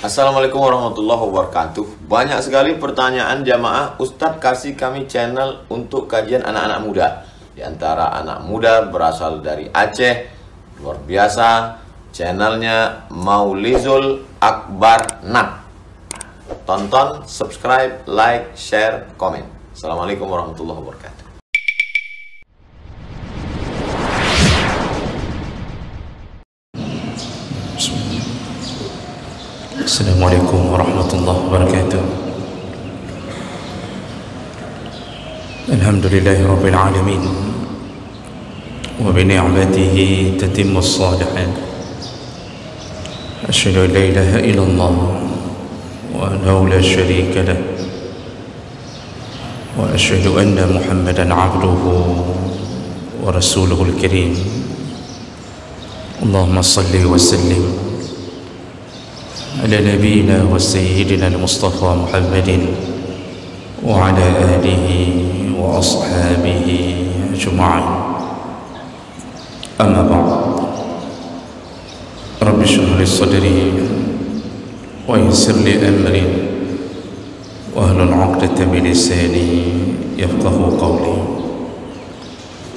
Assalamualaikum warahmatullahi wabarakatuh. Banyak sekali pertanyaan jamaah, Ustadz kasih kami channel untuk kajian anak-anak muda. Di antara anak muda berasal dari Aceh, luar biasa. Channelnya Maulizul Akbar Nak. Tonton, subscribe, like, share, komen. Assalamualaikum warahmatullahi wabarakatuh. Assalamualaikum warahmatullahi wabarakatuh. Alhamdulillahi rabbil alamin, wa bi ni'matihi tatimmu as-salihat. Asyhadu an la ilaha illallah wahdahu la syarika lah, wa asyhadu anna Muhammadan 'abduhu wa rasuluhul karim. Allahumma salli wa sallim على نبينا وسيدنا المصطفى محمد وعلى آله وأصحابه أجمعين. أما بعد، رب اشرح لي صدري ويسر لي أمري واحلل عقدة من لساني يفقهوا قولي.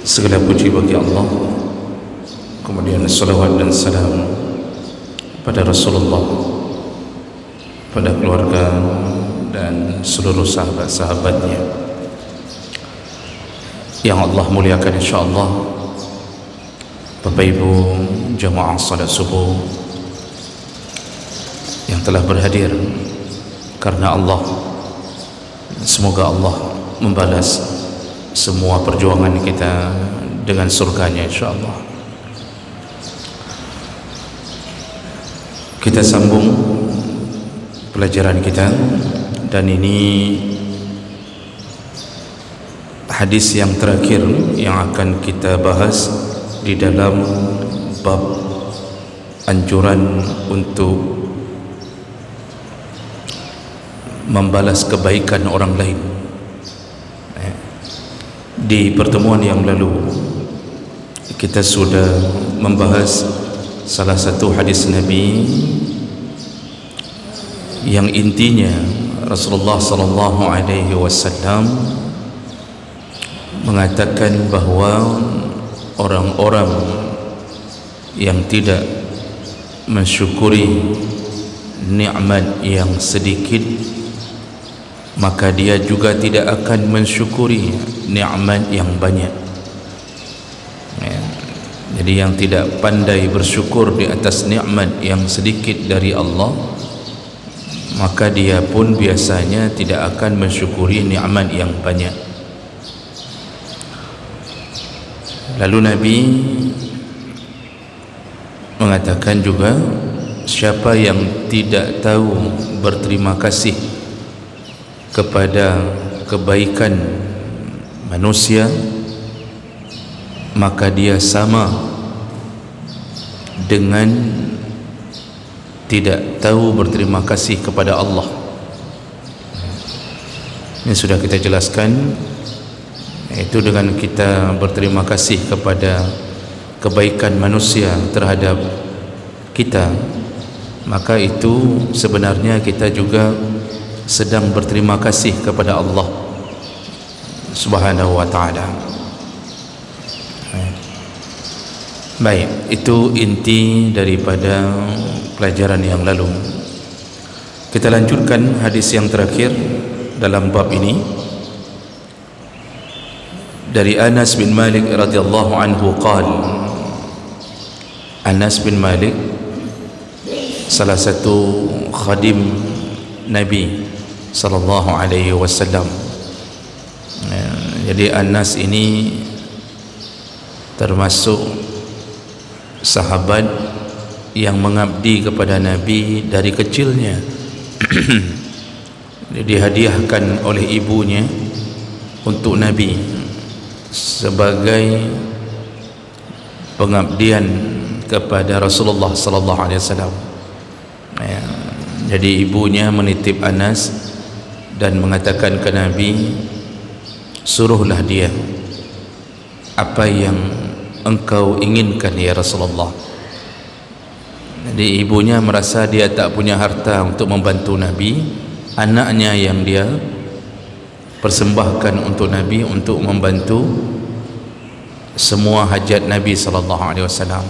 Segala puji bagi Allah, kemudian salawat dan salam pada Rasulullah, pada keluarga dan seluruh sahabat-sahabatnya yang Allah muliakan insyaAllah. Bapak Ibu jamaah salat subuh yang telah berhadir karena Allah, semoga Allah membalas semua perjuangan kita dengan surganya insyaAllah. Kita sambung pelajaran kita, dan ini hadis yang terakhir yang akan kita bahas di dalam bab anjuran untuk membalas kebaikan orang lain. Di pertemuan yang lalu kita sudah membahas salah satu hadis Nabi yang intinya Rasulullah sallallahu alaihi wasallam mengatakan bahawa orang-orang yang tidak mensyukuri nikmat yang sedikit, maka dia juga tidak akan mensyukuri nikmat yang banyak. Jadi yang tidak pandai bersyukur di atas nikmat yang sedikit dari Allah, maka dia pun biasanya tidak akan mensyukuri nikmat yang banyak. Lalu Nabi mengatakan juga, siapa yang tidak tahu berterima kasih kepada kebaikan manusia, maka dia sama dengan tidak tahu berterima kasih kepada Allah. Ini sudah kita jelaskan, yaitu dengan kita berterima kasih kepada kebaikan manusia terhadap kita, maka itu sebenarnya kita juga sedang berterima kasih kepada Allah Subhanahu wa ta'ala. Baik, itu inti daripada pelajaran yang lalu. Kita lanjutkan hadis yang terakhir dalam bab ini dari Anas bin Malik radhiyallahu anhu qala. Anas bin Malik salah satu khadim Nabi sallallahu alaihi wasallam. Jadi Anas ini termasuk sahabat yang mengabdi kepada Nabi dari kecilnya. Dihadiahkan oleh ibunya untuk Nabi sebagai pengabdian kepada Rasulullah sallallahu alaihi wasallam. Jadi ibunya menitip Anas dan mengatakan ke Nabi, suruhlah dia apa yang engkau inginkan ya Rasulullah. Jadi ibunya merasa dia tak punya harta untuk membantu Nabi, anaknya yang dia persembahkan untuk Nabi untuk membantu semua hajat Nabi SAW.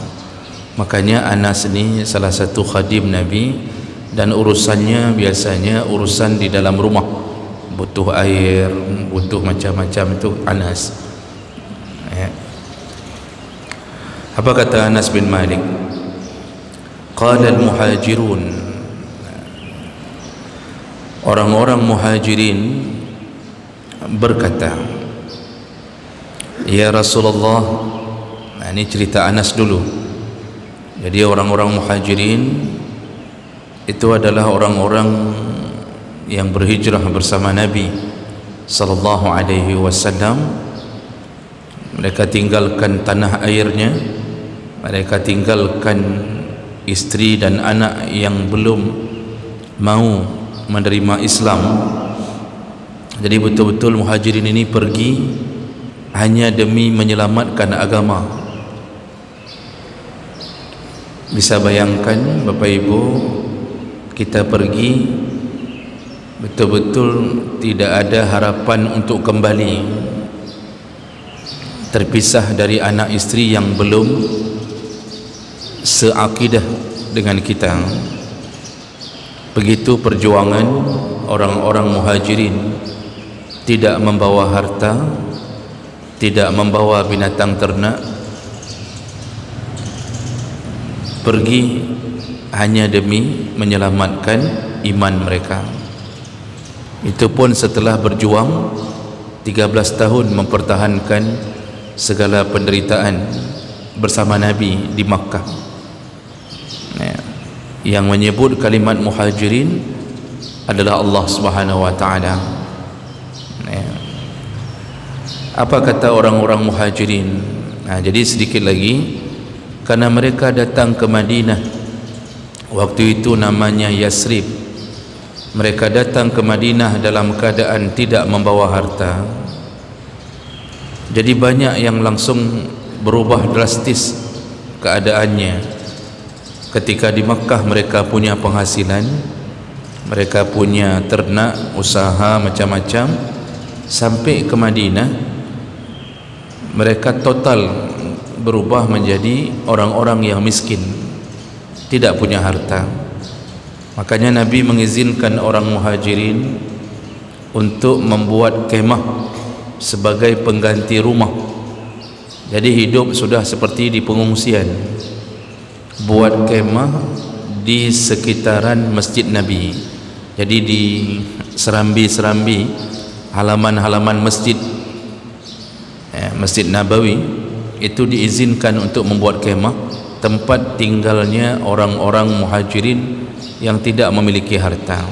Makanya Anas ni salah satu khadim Nabi, dan urusannya biasanya urusan di dalam rumah, butuh air, butuh macam-macam, itu Anas. Apa kata Anas bin Malik? Qala al-muhajirun, orang-orang muhajirin berkata, ya Rasulullah. Nah, ini cerita Anas dulu. Jadi orang-orang muhajirin itu adalah orang-orang yang berhijrah bersama Nabi sallallahu alaihi wasallam. Mereka tinggalkan tanah airnya, mereka tinggalkan istri dan anak yang belum mau menerima Islam. Jadi betul-betul muhajirin ini pergi hanya demi menyelamatkan agama. Bisa bayangkan Bapak Ibu, kita pergi betul-betul tidak ada harapan untuk kembali, terpisah dari anak istri yang belum seakidah dengan kita. Begitu perjuangan orang-orang muhajirin, tidak membawa harta, tidak membawa binatang ternak, pergi hanya demi menyelamatkan iman mereka. Itu pun setelah berjuang 13 tahun mempertahankan segala penderitaan bersama Nabi di Makkah. Yang menyebut kalimat muhajirin adalah Allah Subhanahu wa taala. Apa kata orang-orang muhajirin? Jadi sedikit lagi, karena mereka datang ke Madinah, waktu itu namanya Yasrib. Mereka datang ke Madinah dalam keadaan tidak membawa harta. Jadi banyak yang langsung berubah drastis keadaannya. Ketika di Makkah mereka punya penghasilan, mereka punya ternak, usaha macam-macam. Sampai ke Madinah mereka total berubah menjadi orang-orang yang miskin, tidak punya harta. Makanya Nabi mengizinkan orang muhajirin untuk membuat kemah sebagai pengganti rumah. Jadi hidup sudah seperti di pengungsian. Buat kemah di sekitaran Masjid Nabi. Jadi di serambi-serambi halaman-halaman masjid Masjid Nabawi itu diizinkan untuk membuat kemah, tempat tinggalnya orang-orang muhajirin yang tidak memiliki harta.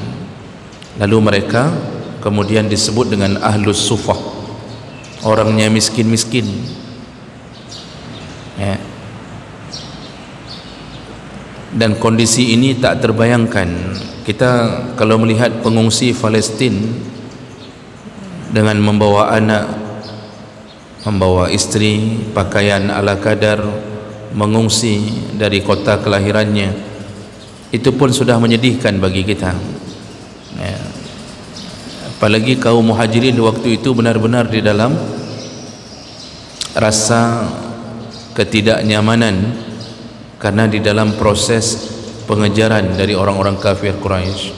Lalu mereka kemudian disebut dengan Ahlus Sufah, orangnya miskin-miskin. Dan kondisi ini tak terbayangkan. Kita kalau melihat pengungsi Palestin dengan membawa anak, membawa istri, pakaian ala kadar, mengungsi dari kota kelahirannya, itu pun sudah menyedihkan bagi kita. Apalagi kaum muhajirin waktu itu benar-benar di dalam rasa ketidaknyamanan karena di dalam proses pengejaran dari orang-orang kafir Quraisy.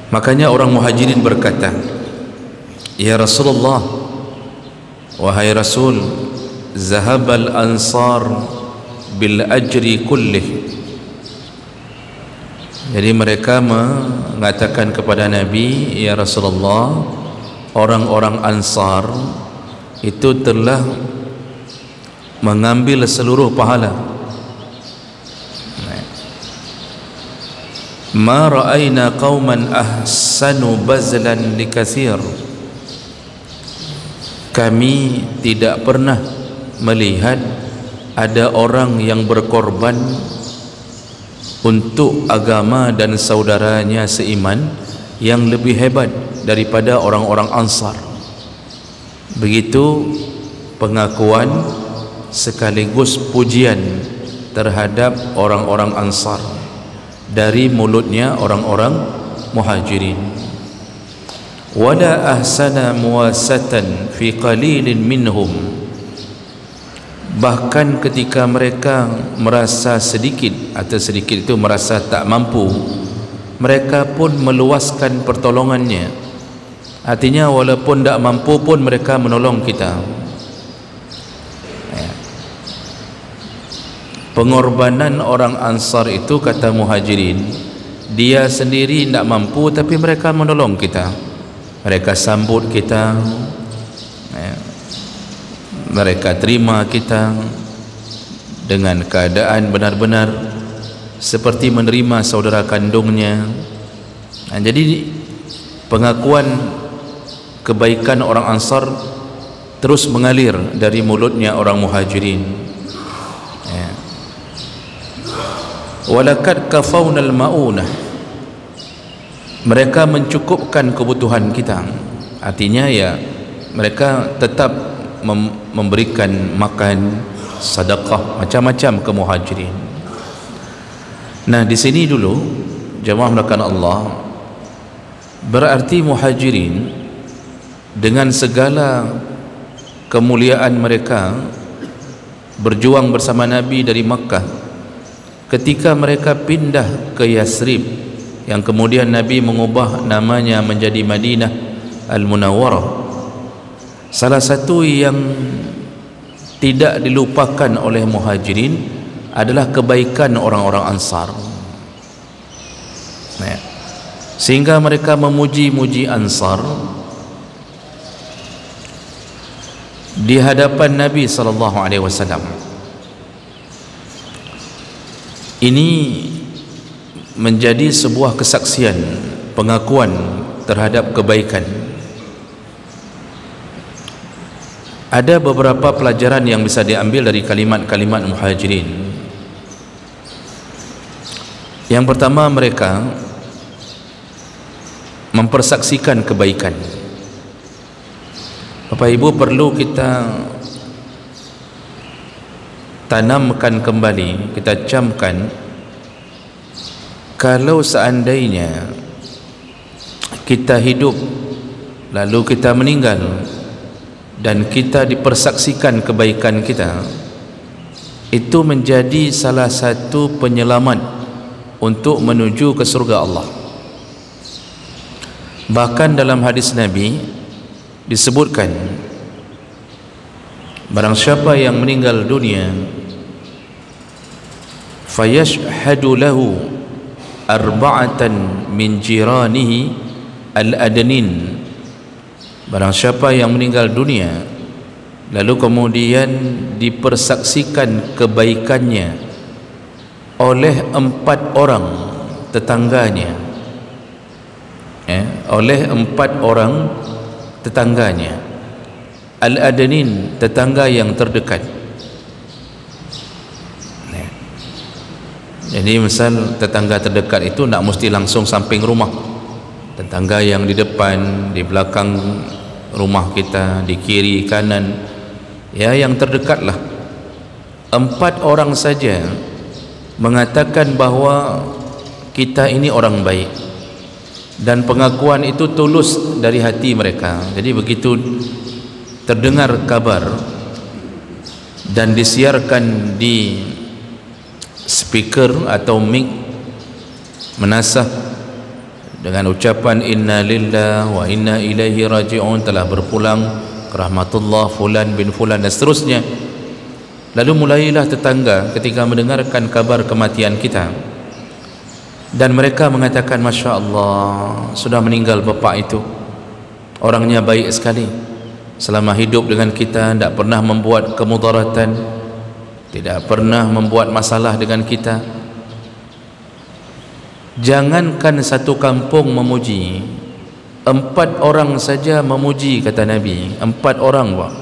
Makanya orang muhajirin berkata, ya Rasulullah, wahai Rasul, zahabal ansar bil ajri kullih. Jadi mereka mengatakan kepada Nabi, ya Rasulullah, orang-orang Ansar itu telah mengambil seluruh pahala. Ma ra'ayna qauman ahsanu bazlan likatsir. Kami tidak pernah melihat ada orang yang berkorban untuk agama dan saudaranya seiman yang lebih hebat daripada orang-orang Ansar. Begitu pengakuan sekaligus pujian terhadap orang-orang Ansar dari mulutnya orang-orang Muhajirin. Wala ahsana muwasatan fi qalilin minhum, bahkan ketika mereka merasa sedikit atau sedikit itu merasa tak mampu, mereka pun meluaskan pertolongannya. Artinya walaupun tak mampu pun mereka menolong kita. Pengorbanan orang Ansar itu, kata Muhajirin, dia sendiri tak mampu tapi mereka menolong kita. Mereka sambut kita, mereka terima kita dengan keadaan benar-benar seperti menerima saudara kandungnya. Jadi pengakuan kebaikan orang Ansar terus mengalir dari mulutnya orang Muhajirin. Walakad kafawnal ma'unah, mereka mencukupkan kebutuhan kita. Artinya ya mereka tetap memberikan makan, sedekah, macam-macam ke Muhajirin. Nah, di sini dulu jemaah melakukan Allah, berarti Muhajirin dengan segala kemuliaan mereka berjuang bersama Nabi dari Makkah, ketika mereka pindah ke Yasrib yang kemudian Nabi mengubah namanya menjadi Madinah Al-Munawwarah, salah satu yang tidak dilupakan oleh Muhajirin adalah kebaikan orang-orang Ansar. Sehingga mereka memuji-muji Ansar di hadapan Nabi SAW. Ini menjadi sebuah kesaksian, pengakuan terhadap kebaikan. Ada beberapa pelajaran yang bisa diambil dari kalimat-kalimat Muhajirin. Yang pertama, mereka mempersaksikan kebaikan. Bapak Ibu, perlu kita tanamkan kembali, kita camkan, kalau seandainya kita hidup lalu kita meninggal dan kita dipersaksikan kebaikan kita, itu menjadi salah satu penyelamat untuk menuju ke surga Allah. Bahkan dalam hadis Nabi disebutkan, barang siapa yang meninggal dunia fayashhadu lahu arba'atan min jiranihi al-adnin, barang siapa yang meninggal dunia lalu kemudian dipersaksikan kebaikannya oleh 4 orang tetangganya, oleh 4 orang tetangganya, al-adnin, tetangga yang terdekat. Jadi misal tetangga terdekat itu tak mesti langsung samping rumah, tetangga yang di depan, di belakang rumah kita, di kiri, kanan, ya yang terdekatlah. 4 orang saja mengatakan bahawa kita ini orang baik, dan pengakuan itu tulus dari hati mereka. Jadi begitu terdengar kabar dan disiarkan di speaker atau mic, menasah dengan ucapan inna lillahi wa inna ilaihi raji'un, telah berpulang ke rahmatullah fulan bin fulan dan seterusnya. Lalu mulailah tetangga ketika mendengarkan kabar kematian kita, dan mereka mengatakan, Masya Allah, sudah meninggal bapak itu, orangnya baik sekali, selama hidup dengan kita tidak pernah membuat kemudaratan, tidak pernah membuat masalah dengan kita. Jangankan satu kampung memuji, 4 orang saja memuji, kata Nabi. 4 orang, Pak.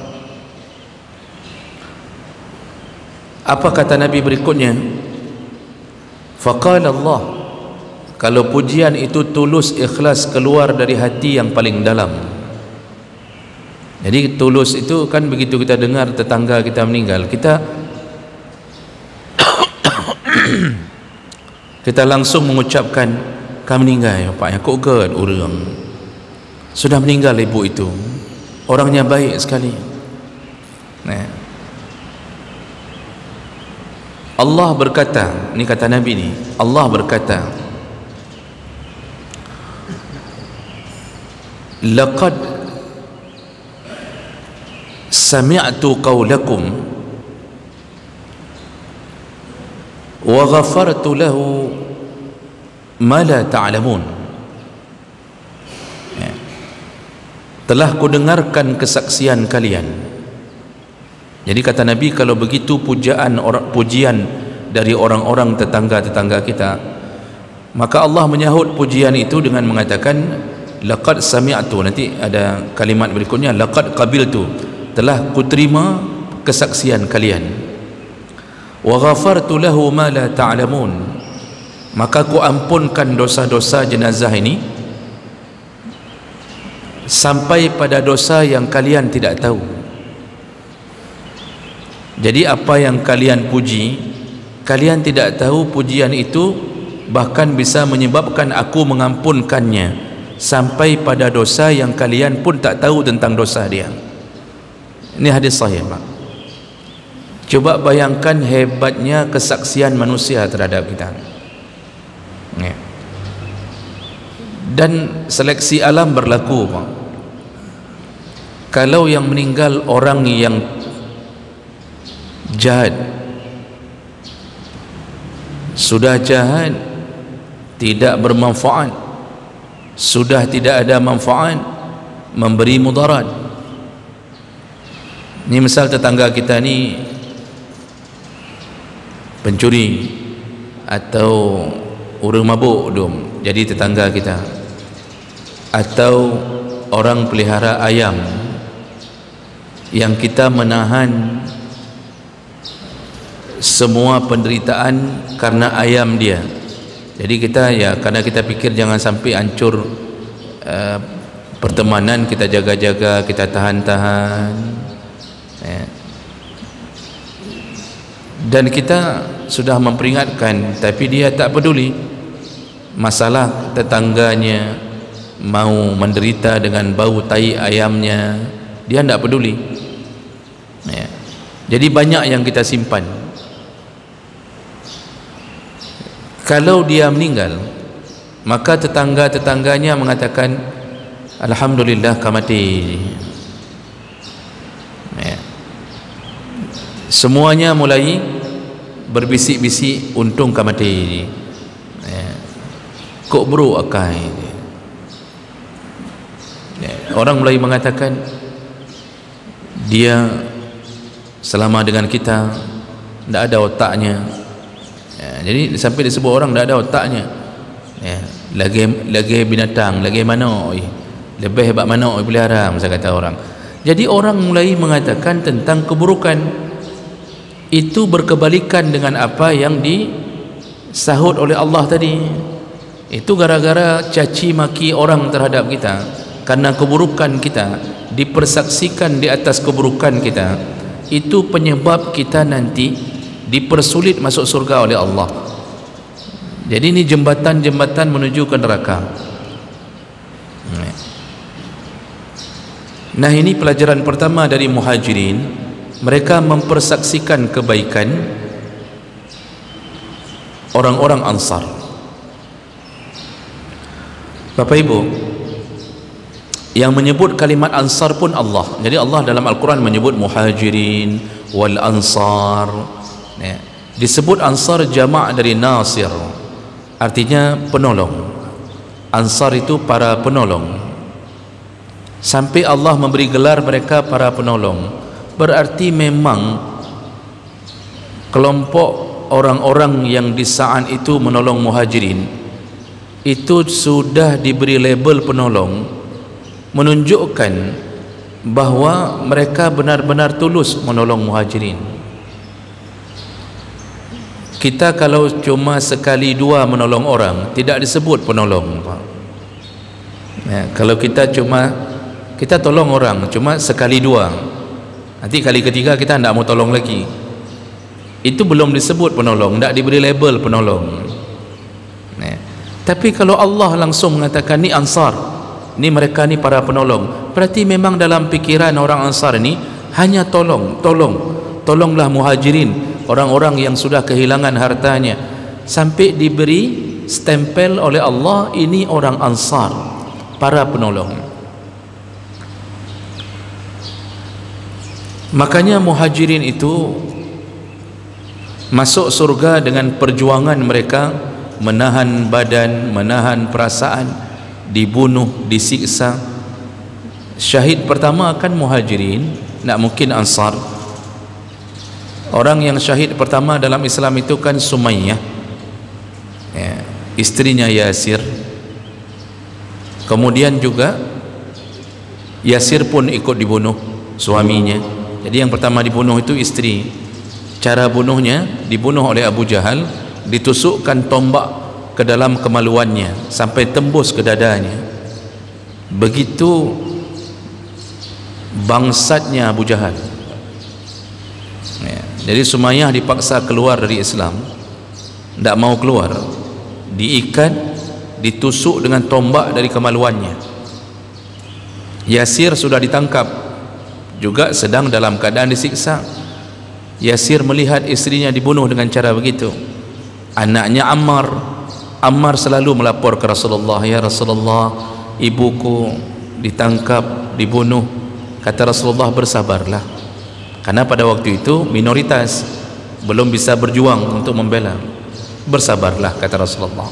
Apa kata Nabi berikutnya? Faqala Allah, kalau pujian itu tulus, ikhlas, keluar dari hati yang paling dalam. Jadi tulus itu kan begitu kita dengar tetangga kita meninggal, kita kita langsung mengucapkan kami meninggal Pak yang kok orang sudah meninggal ibu itu, orangnya baik sekali. Allah berkata, ini kata Nabi ni, Allah berkata, laqad sami'tu qawlakum wa ghafartu lahu ma la ta'lamun. Telah kudengarkan kesaksian kalian. Jadi kata Nabi, kalau begitu pujian dari orang-orang tetangga-tetangga kita, maka Allah menyahut pujian itu dengan mengatakan laqad sami'tu, nanti ada kalimat berikutnya, laqad qabiltu, telah kuterima kesaksian kalian, wa ghafartu lahu ma la ta'lamun, maka ku ampunkan dosa-dosa jenazah ini sampai pada dosa yang kalian tidak tahu. Jadi apa yang kalian puji, kalian tidak tahu pujian itu bahkan bisa menyebabkan aku mengampunkannya sampai pada dosa yang kalian pun tak tahu tentang dosa dia. Ini hadis sahih, Pak. Coba bayangkan hebatnya kesaksian manusia terhadap kita. Dan seleksi alam berlaku, Pak. Kalau yang meninggal orang yang jahat, sudah jahat, tidak bermanfaat, sudah tidak ada manfaat, memberi mudarat. Ini misal tetangga kita ni pencuri atau orang mabuk dom, jadi tetangga kita, atau orang pelihara ayam yang kita menahan semua penderitaan karena ayam dia. Jadi kita karena kita pikir jangan sampai hancur pertemanan, kita jaga-jaga, kita tahan-tahan, dan kita sudah memperingatkan, tapi dia tak peduli. Masalah tetangganya mau menderita dengan bau tai ayamnya, dia tidak peduli. Jadi banyak yang kita simpan. Kalau dia meninggal, maka tetangga-tetangganya mengatakan alhamdulillah kamati. Semuanya mulai berbisik-bisik untung kamati. Kok bro akai. Orang mulai mengatakan dia selama dengan kita tidak ada otaknya. Jadi sampai disebut orang tidak ada otaknya. Lagi binatang, lagi mana lebih hebat mana pelihara, macam kata orang. Jadi orang mulai mengatakan tentang keburukan itu berkebalikan dengan apa yang disahut oleh Allah tadi. Itu gara-gara caci maki orang terhadap kita, karena keburukan kita dipersaksikan di atas keburukan kita, itu penyebab kita nanti dipersulit masuk surga oleh Allah. Jadi ini jembatan-jembatan menuju ke neraka. Nah, ini pelajaran pertama dari Muhajirin. Mereka mempersaksikan kebaikan orang-orang Ansar. Bapak Ibu, yang menyebut kalimat Ansar pun Allah. Jadi Allah dalam Al-Quran menyebut Muhajirin wal Ansar. Disebut Ansar jamak dari Nasir, artinya penolong. Ansar itu para penolong. Sampai Allah memberi gelar mereka para penolong, berarti memang kelompok orang-orang yang di saat itu menolong Muhajirin itu sudah diberi label penolong, menunjukkan bahawa mereka benar-benar tulus menolong Muhajirin. Kita kalau cuma sekali dua menolong orang, tidak disebut penolong, Pak. Kalau kita tolong orang cuma sekali dua, nanti kali ketiga kita tidak mau tolong lagi. itu belum disebut penolong, tak diberi label penolong. Tapi kalau Allah langsung mengatakan ni Ansar, ni mereka ni para penolong, berarti memang dalam fikiran orang Ansar ni hanya tolonglah Muhajirin, orang-orang yang sudah kehilangan hartanya, sampai diberi stempel oleh Allah ini orang Ansar, para penolong. Makanya Muhajirin itu masuk surga dengan perjuangan mereka, menahan badan, menahan perasaan, dibunuh, disiksa. Syahid pertama akan Muhajirin, tak mungkin Ansar. Orang yang syahid pertama dalam Islam itu kan Sumayyah, istrinya Yasir. Kemudian juga Yasir pun ikut dibunuh, suaminya. Jadi yang pertama dibunuh itu istri. Cara bunuhnya, dibunuh oleh Abu Jahal, ditusukkan tombak ke dalam kemaluannya sampai tembus ke dadanya. Begitu bangsatnya Abu Jahal. Jadi Sumayyah dipaksa keluar dari Islam, tidak mau keluar, diikat, ditusuk dengan tombak dari kemaluannya. Yasir sudah ditangkap, juga sedang dalam keadaan disiksa. Yasir melihat istrinya dibunuh dengan cara begitu. Anaknya Ammar selalu melapor ke Rasulullah, ya Rasulullah, ibuku ditangkap, dibunuh. Kata Rasulullah, bersabarlah, karena pada waktu itu minoritas, belum bisa berjuang untuk membela. Bersabarlah, kata Rasulullah.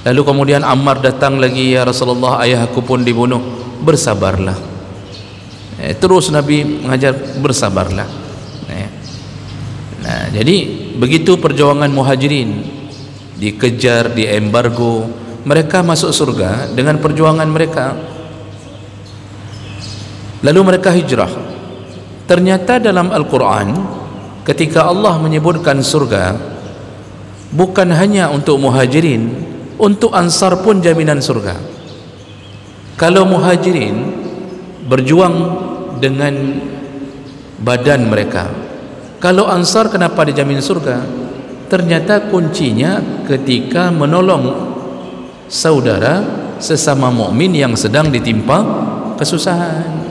Lalu kemudian Ammar datang lagi, ya Rasulullah, ayahku pun dibunuh. Bersabarlah. Terus Nabi mengajar, bersabarlah. Nah, jadi begitu perjuangan Muhajirin, dikejar, diembargo, mereka masuk surga dengan perjuangan mereka. Lalu mereka hijrah. Ternyata dalam Al-Quran, ketika Allah menyebutkan surga, bukan hanya untuk Muhajirin, untuk Ansar pun jaminan surga. Kalau Muhajirin berjuang dengan badan mereka, kalau Ansar kenapa dijamin surga? Ternyata kuncinya ketika menolong saudara sesama mukmin yang sedang ditimpa kesusahan.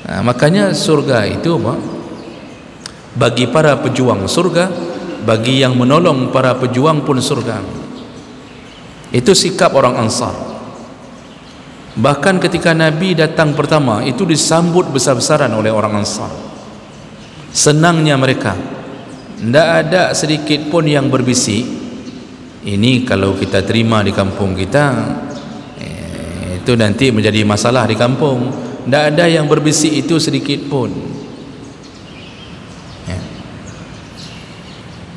Nah, makanya surga itu bagi para pejuang surga, bagi yang menolong para pejuang pun surga. Itu sikap orang Ansar. Bahkan ketika Nabi datang pertama, itu disambut besar-besaran oleh orang Ansar. Senangnya mereka, tidak ada sedikit pun yang berbisik, ini kalau kita terima di kampung kita, itu nanti menjadi masalah di kampung. Tidak ada yang berbisik itu sedikit pun.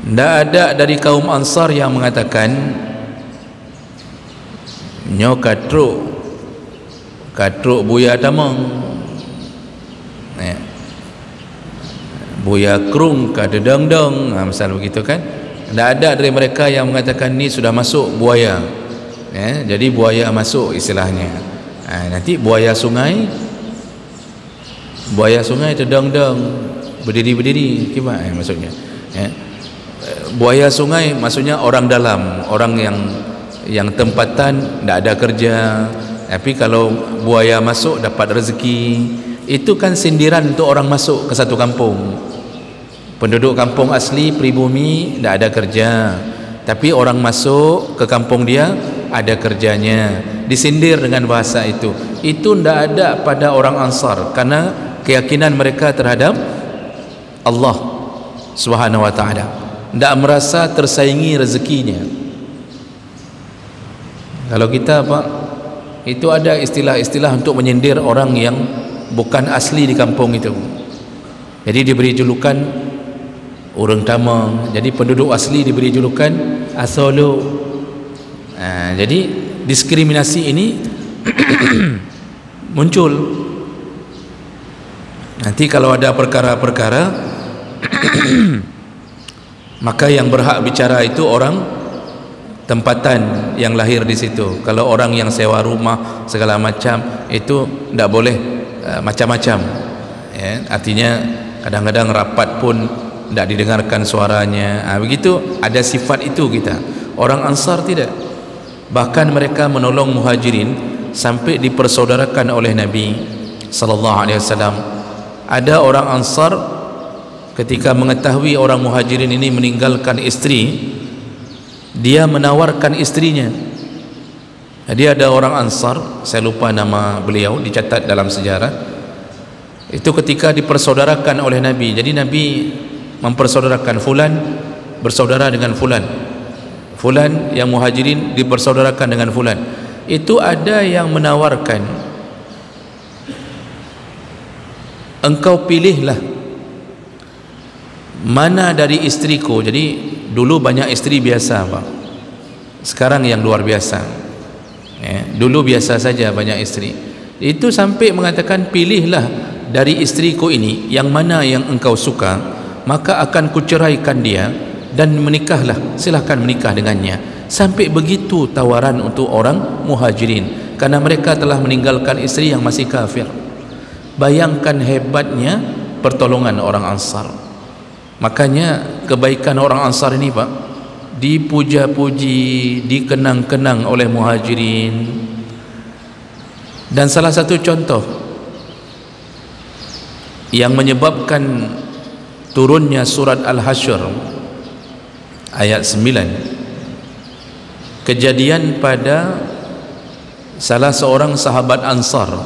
Tidak ada dari kaum Ansar yang mengatakan, nyo katruk buya tamang, buya krung kada dang-dang, misal begitu kan. Tidak ada dari mereka yang mengatakan ni sudah masuk buaya, jadi buaya masuk istilahnya. Nanti buaya sungai itu dang-dang, berdiri gimana maksudnya? Buaya sungai maksudnya orang dalam, orang yang tempatan tidak ada kerja. Tapi kalau buaya masuk dapat rezeki, itu kan sindiran untuk orang masuk ke satu kampung. Penduduk kampung asli pribumi tidak ada kerja, tapi orang masuk ke kampung dia ada kerjanya, disindir dengan bahasa itu. Itu tidak ada pada orang Ansar, karena keyakinan mereka terhadap Allah Subhanahu wa ta'ala, tidak merasa tersaingi rezekinya. Kalau kita itu ada istilah-istilah untuk menyindir orang yang bukan asli di kampung itu. Jadi diberi julukan orang tamang, jadi penduduk asli diberi julukan asolo. Jadi diskriminasi ini muncul. Nanti kalau ada perkara-perkara maka yang berhak bicara itu orang tempatan yang lahir di situ. Kalau orang yang sewa rumah segala macam itu tidak boleh macam-macam. Artinya kadang-kadang rapat pun tidak didengarkan suaranya. Begitu, ada sifat itu kita. Orang Ansar tidak. Bahkan mereka menolong Muhajirin sampai dipersaudarakan oleh Nabi sallallahu alaihi wasallam. Ada orang Ansar ketika mengetahui orang Muhajirin ini meninggalkan istri, dia menawarkan istrinya. Dia ada orang Ansar, saya lupa nama beliau, dicatat dalam sejarah. Itu ketika dipersaudarakan oleh Nabi. Jadi Nabi mempersaudarakan fulan bersaudara dengan fulan, fulan yang Muhajirin dipersaudarakan dengan fulan. Itu ada yang menawarkan, engkau pilihlah mana dari istriku. Jadi dulu banyak istri biasa Pak, sekarang yang luar biasa ya. Dulu biasa saja banyak istri. Itu sampai mengatakan, pilihlah dari istriku ini yang mana yang engkau suka, maka akan kuceraikan dia dan menikahlah, silahkan menikah dengannya. Sampai begitu tawaran untuk orang Muhajirin, karena mereka telah meninggalkan istri yang masih kafir. Bayangkan hebatnya pertolongan orang Ansar. Makanya kebaikan orang Ansar ini Pak, dipuja-puji, dikenang-kenang oleh Muhajirin. Dan salah satu contoh yang menyebabkan turunnya surat Al-Hasyr ayat 9, kejadian pada salah seorang sahabat Ansar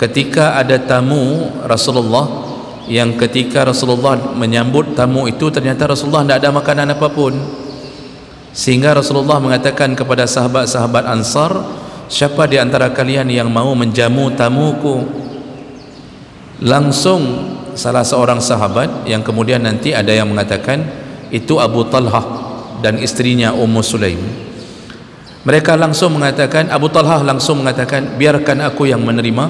ketika ada tamu Rasulullah, yang ketika Rasulullah menyambut tamu itu ternyata Rasulullah tidak ada makanan apapun, sehingga Rasulullah mengatakan kepada sahabat-sahabat Ansar, siapa di antara kalian yang mau menjamu tamuku? Langsung salah seorang sahabat, yang kemudian nanti ada yang mengatakan itu Abu Talhah dan istrinya Ummu Sulaim, mereka langsung mengatakan, Abu Talhah langsung mengatakan, biarkan aku yang menerima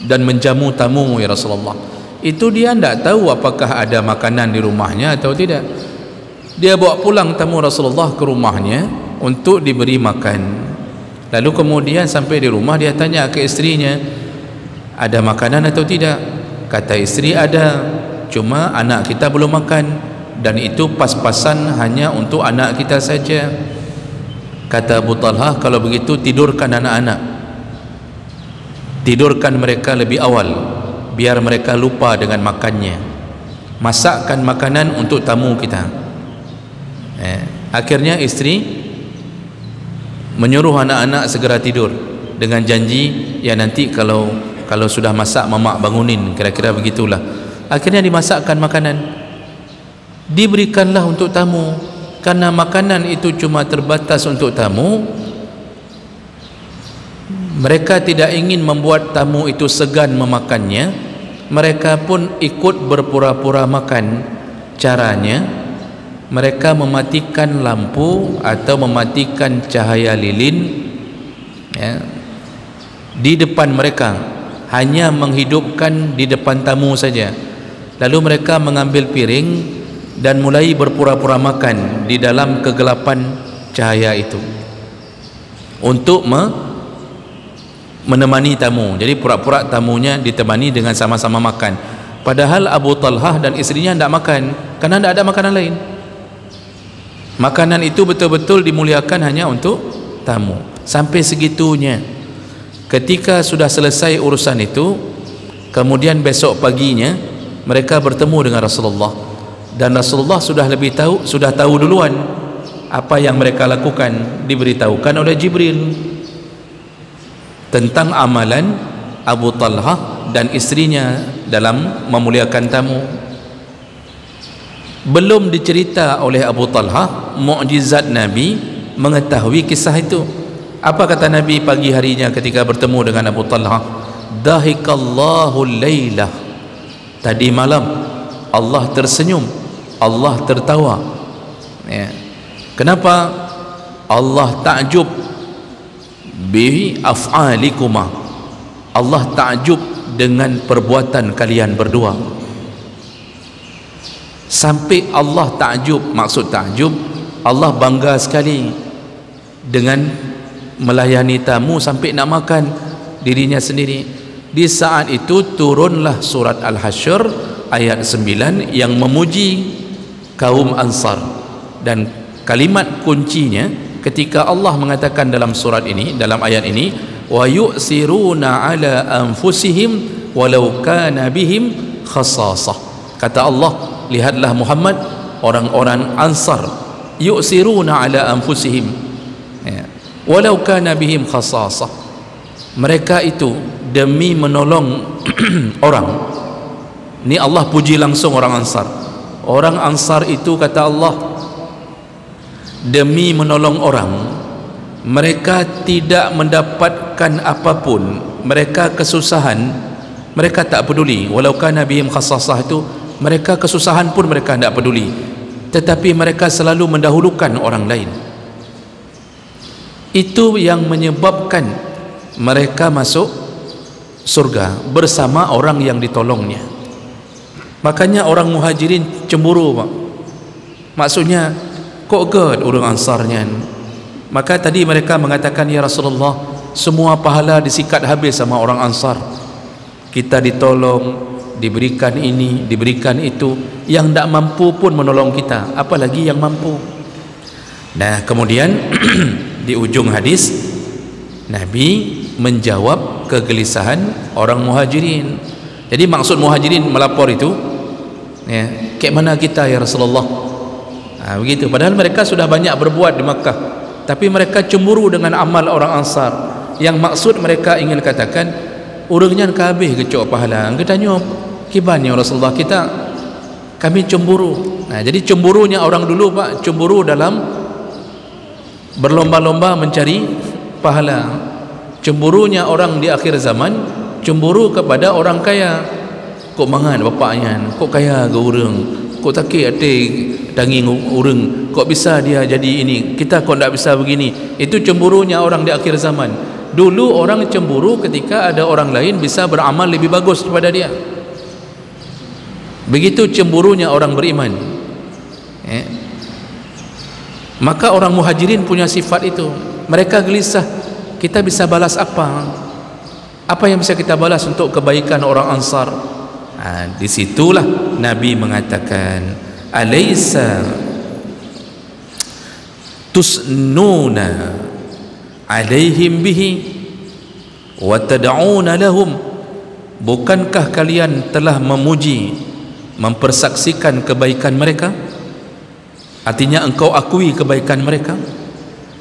dan menjamu tamu ya Rasulullah. Itu dia tidak tahu apakah ada makanan di rumahnya atau tidak. Dia bawa pulang tamu Rasulullah ke rumahnya untuk diberi makan. Lalu kemudian sampai di rumah dia tanya ke istrinya, ada makanan atau tidak? Kata istri, ada, cuma anak kita belum makan, dan itu pas-pasan hanya untuk anak kita saja. Kata Abu Talhah, kalau begitu tidurkan anak-anak, tidurkan mereka lebih awal biar mereka lupa dengan makannya, masakkan makanan untuk tamu kita. Akhirnya istri menyuruh anak-anak segera tidur dengan janji, ya nanti kalau sudah masak mamak bangunin, kira-kira begitulah. Akhirnya dimasakkan makanan, diberikanlah untuk tamu. Karena makanan itu cuma terbatas untuk tamu, mereka tidak ingin membuat tamu itu segan memakannya. Mereka pun ikut berpura-pura makan. Caranya, mereka mematikan lampu atau mematikan cahaya lilin ya, di depan mereka, hanya menghidupkan di depan tamu saja. Lalu mereka mengambil piring dan mulai berpura-pura makan di dalam kegelapan cahaya itu untuk menemani tamu. Jadi pura-pura tamunya ditemani dengan sama-sama makan, padahal Abu Talhah dan istrinya tidak makan karena tidak ada makanan lain. Makanan itu betul-betul dimuliakan hanya untuk tamu. Sampai segitunya, ketika sudah selesai urusan itu, kemudian besok paginya mereka bertemu dengan Rasulullah, dan Rasulullah sudah tahu duluan apa yang mereka lakukan. Diberitahukan oleh Jibril tentang amalan Abu Talhah dan istrinya dalam memuliakan tamu. Belum dicerita oleh Abu Talhah mukjizat Nabi mengetahui kisah itu. Apa kata Nabi pagi harinya ketika bertemu dengan Abu Talhah? Dahikallahu laylah, tadi malam Allah tersenyum, Allah tertawa ya. Kenapa? Allah takjub bi af'alikuma, Allah takjub dengan perbuatan kalian berdua. Sampai Allah takjub, maksud takjub, Allah bangga sekali dengan melayani tamu sampai nak makan dirinya sendiri. Di saat itu turunlah surat Al-Hasyr ayat 9 yang memuji kaum Ansar. Dan kalimat kuncinya ketika Allah mengatakan dalam surat ini, dalam ayat ini, wa yu'siruna ala anfusihim walau kana bihim khasasah. Kata Allah, lihatlah Muhammad, orang-orang Ansar yu'siruna ala anfusihim, ya, walau kana bihim khasasah. Mereka itu demi menolong orang. Ini Allah puji langsung orang Ansar. Orang Ansar itu, kata Allah, demi menolong orang, mereka tidak mendapatkan apapun, mereka kesusahan, mereka tak peduli. Walau kana bihim khasasah itu, mereka kesusahan pun mereka tidak peduli, tetapi mereka selalu mendahulukan orang lain. Itu yang menyebabkan mereka masuk surga bersama orang yang ditolongnya. Makanya orang Muhajirin cemburu, Pak. Maksudnya, kok ged orang Ansarnya. Maka tadi mereka mengatakan, ya Rasulullah, semua pahala disikat habis sama orang Ansar. Kita ditolong, diberikan ini, diberikan itu, yang tak mampu pun menolong kita, apalagi yang mampu. Nah, kemudian di ujung hadis Nabi menjawab kegelisahan orang Muhajirin. Jadi maksud Muhajirin melapor itu, ya, kayak mana kita ya Rasulullah, begitu. Padahal mereka sudah banyak berbuat di Makkah, tapi mereka cemburu dengan amal orang Ansar. Yang maksud mereka ingin katakan, urangnya kabeh kecok pahala. Kita tanya, kibannya Rasulullah, kami cemburu. Nah, jadi cemburunya orang dulu, Pak, cemburu dalam berlomba-lomba mencari pahala. Cemburunya orang di akhir zaman, cemburu kepada orang kaya. Kok mangan bapaknya, kok kaya ke urang, kok takik hati daging urang, kok bisa dia jadi ini, kita kok tak bisa begini. Itu cemburunya orang di akhir zaman. Dulu orang cemburu ketika ada orang lain bisa beramal lebih bagus daripada dia. Begitu cemburunya orang beriman. Maka orang Muhajirin punya sifat itu. Mereka gelisah, kita bisa balas apa? Apa yang bisa kita balas untuk kebaikan orang Ansar? Disitulah Nabi mengatakan, alaysa tusnuna alaihim bihi wa tad'una lahum, bukankah kalian telah memuji, mempersaksikan kebaikan mereka? Artinya engkau akui kebaikan mereka.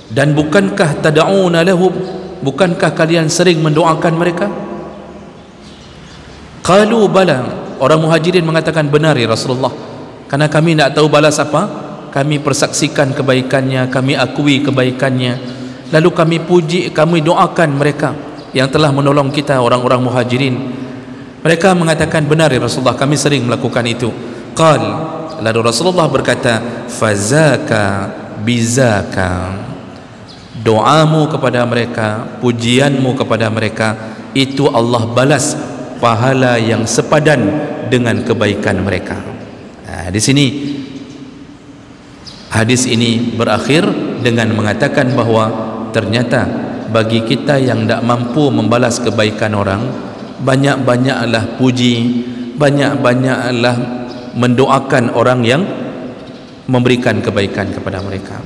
Dan bukankah tad'una lahum, bukankah kalian sering mendoakan mereka? Qalu bala. Orang Muhajirin mengatakan, benar ya Rasulullah, karena kami tidak tahu balas apa, kami persaksikan kebaikannya, kami akui kebaikannya, lalu kami puji, kami doakan mereka yang telah menolong kita, orang-orang Muhajirin. Mereka mengatakan, benar ya Rasulullah, kami sering melakukan itu. Qal, lalu Rasulullah berkata, fazaka bizaka, doamu kepada mereka, pujianmu kepada mereka, itu Allah balas pahala yang sepadan dengan kebaikan mereka. Di sini hadis ini berakhir dengan mengatakan bahawa ternyata bagi kita yang tidak mampu membalas kebaikan orang, banyak-banyaklah puji, banyak-banyaklah mendoakan orang yang memberikan kebaikan kepada mereka.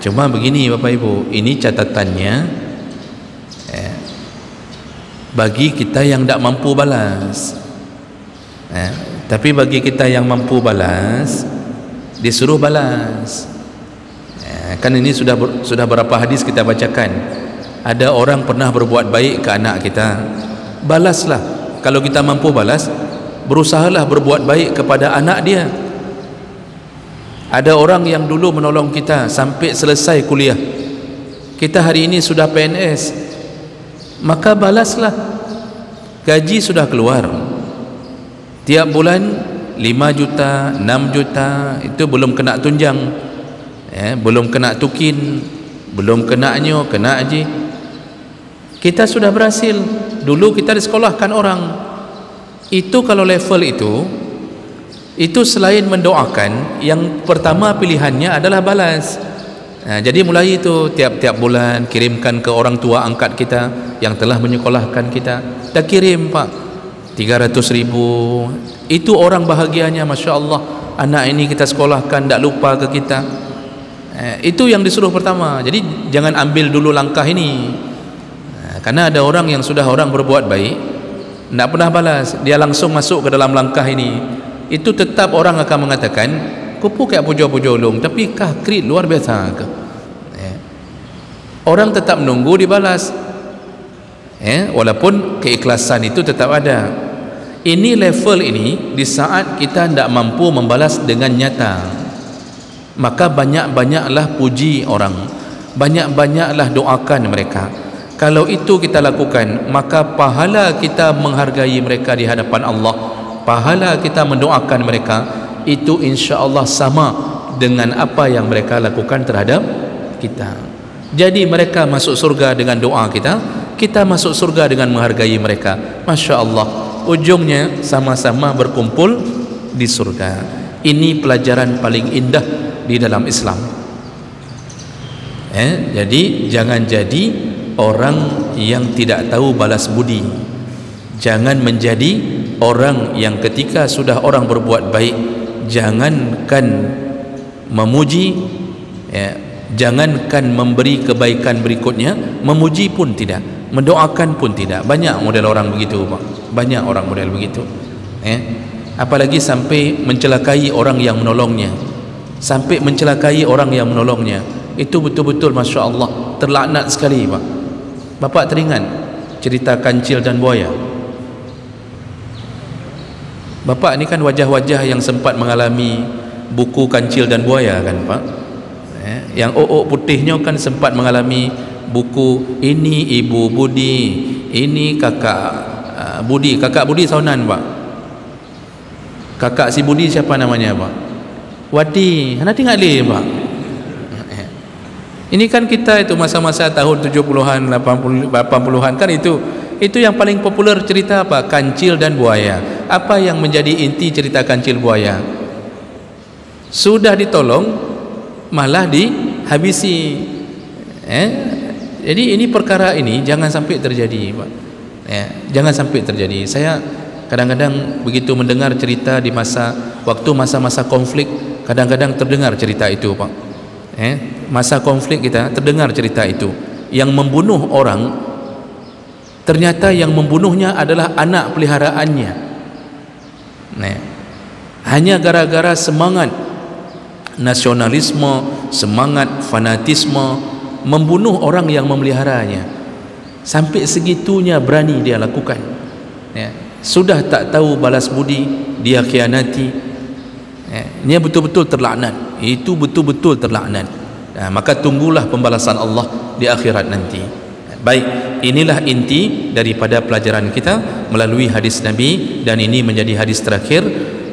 Cuma begini Bapak Ibu, ini catatannya, bagi kita yang tidak mampu balas. Tapi bagi kita yang mampu balas, disuruh balas. Kan ini sudah berapa hadis kita bacakan. Ada orang pernah berbuat baik ke anak kita, balaslah. Kalau kita mampu balas, berusahalah berbuat baik kepada anak dia. Ada orang yang dulu menolong kita sampai selesai kuliah, kita hari ini sudah PNS, maka balaslah. Gaji sudah keluar, tiap bulan 5 juta, 6 juta, itu belum kena tunjang, belum kena tukin, belum kenanya, kena haji. Kita sudah berhasil. Dulu kita disekolahkan orang. Itu kalau level itu selain mendoakan, yang pertama pilihannya adalah balas. Jadi mulai itu tiap-tiap bulan kirimkan ke orang tua angkat kita yang telah menyekolahkan kita. Dah kirim Pak, 300,000. Itu orang bahagianya, Masya Allah, anak ini kita sekolahkan, tak lupa ke kita. Itu yang disuruh pertama. Jadi jangan ambil dulu langkah ini, karena ada orang yang sudah orang berbuat baik, tak pernah balas, dia langsung masuk ke dalam langkah ini. Itu tetap orang akan mengatakan, kupu kayak pujo-pujo ulung, tapi krit luar biasa ke? Orang tetap menunggu dibalas, walaupun keikhlasan itu tetap ada. Ini level ini di saat kita tidak mampu membalas dengan nyata, maka banyak-banyaklah puji orang, banyak-banyaklah doakan mereka. Kalau itu kita lakukan, maka pahala kita menghargai mereka di hadapan Allah, pahala kita mendoakan mereka, itu insya Allah sama dengan apa yang mereka lakukan terhadap kita. Jadi mereka masuk surga dengan doa kita, kita masuk surga dengan menghargai mereka. Masya Allah, ujungnya sama-sama berkumpul di surga. Ini pelajaran paling indah di dalam Islam. Jadi jangan jadi orang yang tidak tahu balas budi. Jangan menjadi orang yang ketika sudah orang berbuat baik, jangankan memuji, jangankan memberi kebaikan berikutnya, memuji pun tidak, mendoakan pun tidak. Banyak model orang begitu, Pak. Banyak orang model begitu. Apalagi sampai mencelakai orang yang menolongnya, sampai mencelakai orang yang menolongnya. Itu betul-betul Masya Allah terlaknat sekali, Pak. Bapak teringat cerita kancil dan buaya. Bapak ni kan wajah-wajah yang sempat mengalami buku kancil dan buaya kan, Pak. Yang putihnya kan sempat mengalami buku ini Ibu Budi, ini Kakak Budi. Kakak Budi saunan, Pak. Kakak si Budi siapa namanya, Pak? Wadi. Nanti nggak leh, Pak. Ini kan kita itu masa-masa tahun 70-an, 80-an kan itu yang paling populer cerita apa? Kancil dan buaya. Apa yang menjadi inti cerita kancil buaya? Sudah ditolong malah dihabisi. Jadi ini perkara ini jangan sampai terjadi, Pak. Jangan sampai terjadi. Saya kadang-kadang begitu mendengar cerita di waktu masa-masa konflik, kadang-kadang terdengar cerita itu, Pak. Masa konflik kita terdengar cerita itu, yang membunuh orang ternyata yang membunuhnya adalah anak peliharaannya. Hanya gara-gara semangat nasionalisme, semangat fanatisme, membunuh orang yang memeliharanya. Sampai segitunya berani dia lakukan. Sudah tak tahu balas budi, dia khianati. Ini betul-betul terlaknat. Itu betul-betul terlaknat. Maka tunggulah pembalasan Allah di akhirat nanti. Baik, inilah inti daripada pelajaran kita melalui hadis Nabi, dan ini menjadi hadis terakhir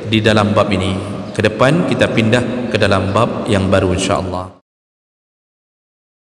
di dalam bab ini. Ke depan kita pindah ke dalam bab yang baru insya-Allah.